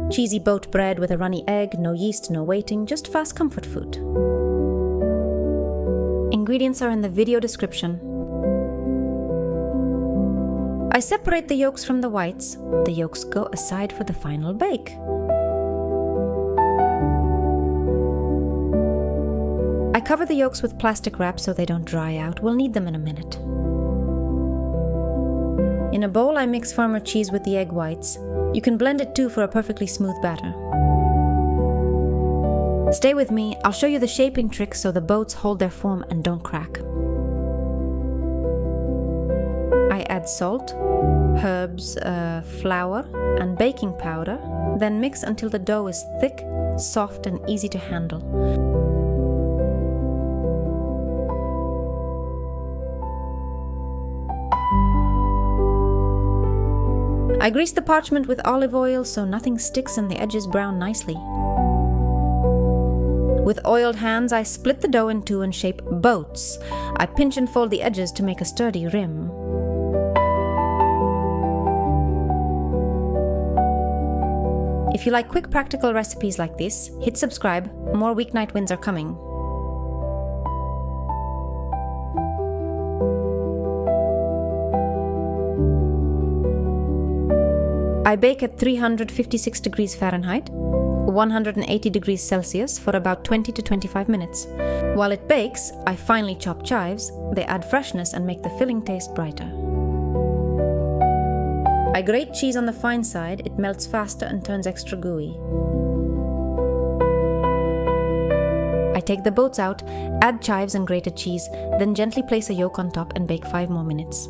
Cheesy boat bread with a runny egg, no yeast, no waiting, just fast comfort food. Ingredients are in the video description. I separate the yolks from the whites. The yolks go aside for the final bake. I cover the yolks with plastic wrap so they don't dry out. We'll need them in a minute. In a bowl, I mix farmer cheese with the egg whites. You can blend it too for a perfectly smooth batter. Stay with me, I'll show you the shaping trick so the boats hold their form and don't crack. I add salt, herbs, flour, and baking powder, then mix until the dough is thick, soft, and easy to handle. I grease the parchment with olive oil so nothing sticks and the edges brown nicely. With oiled hands, I split the dough in two and shape boats. I pinch and fold the edges to make a sturdy rim. If you like quick, practical recipes like this, hit subscribe. More weeknight wins are coming. I bake at 356 degrees Fahrenheit, 180 degrees Celsius for about 20 to 25 minutes. While it bakes, I finely chop chives. They add freshness and make the filling taste brighter. I grate cheese on the fine side. It melts faster and turns extra gooey. I take the boats out, add chives and grated cheese, then gently place a yolk on top and bake 5 more minutes.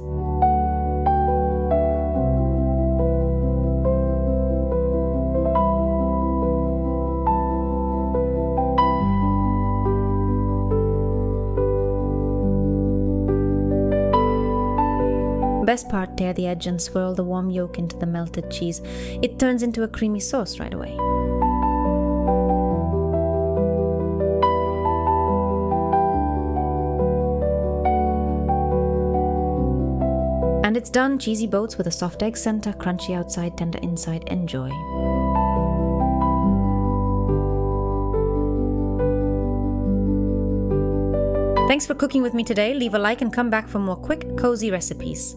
Best part, tear the edge and swirl the warm yolk into the melted cheese. It turns into a creamy sauce right away. And it's done, cheesy boats with a soft egg center, crunchy outside, tender inside. Enjoy. Thanks for cooking with me today. Leave a like and come back for more quick, cozy recipes.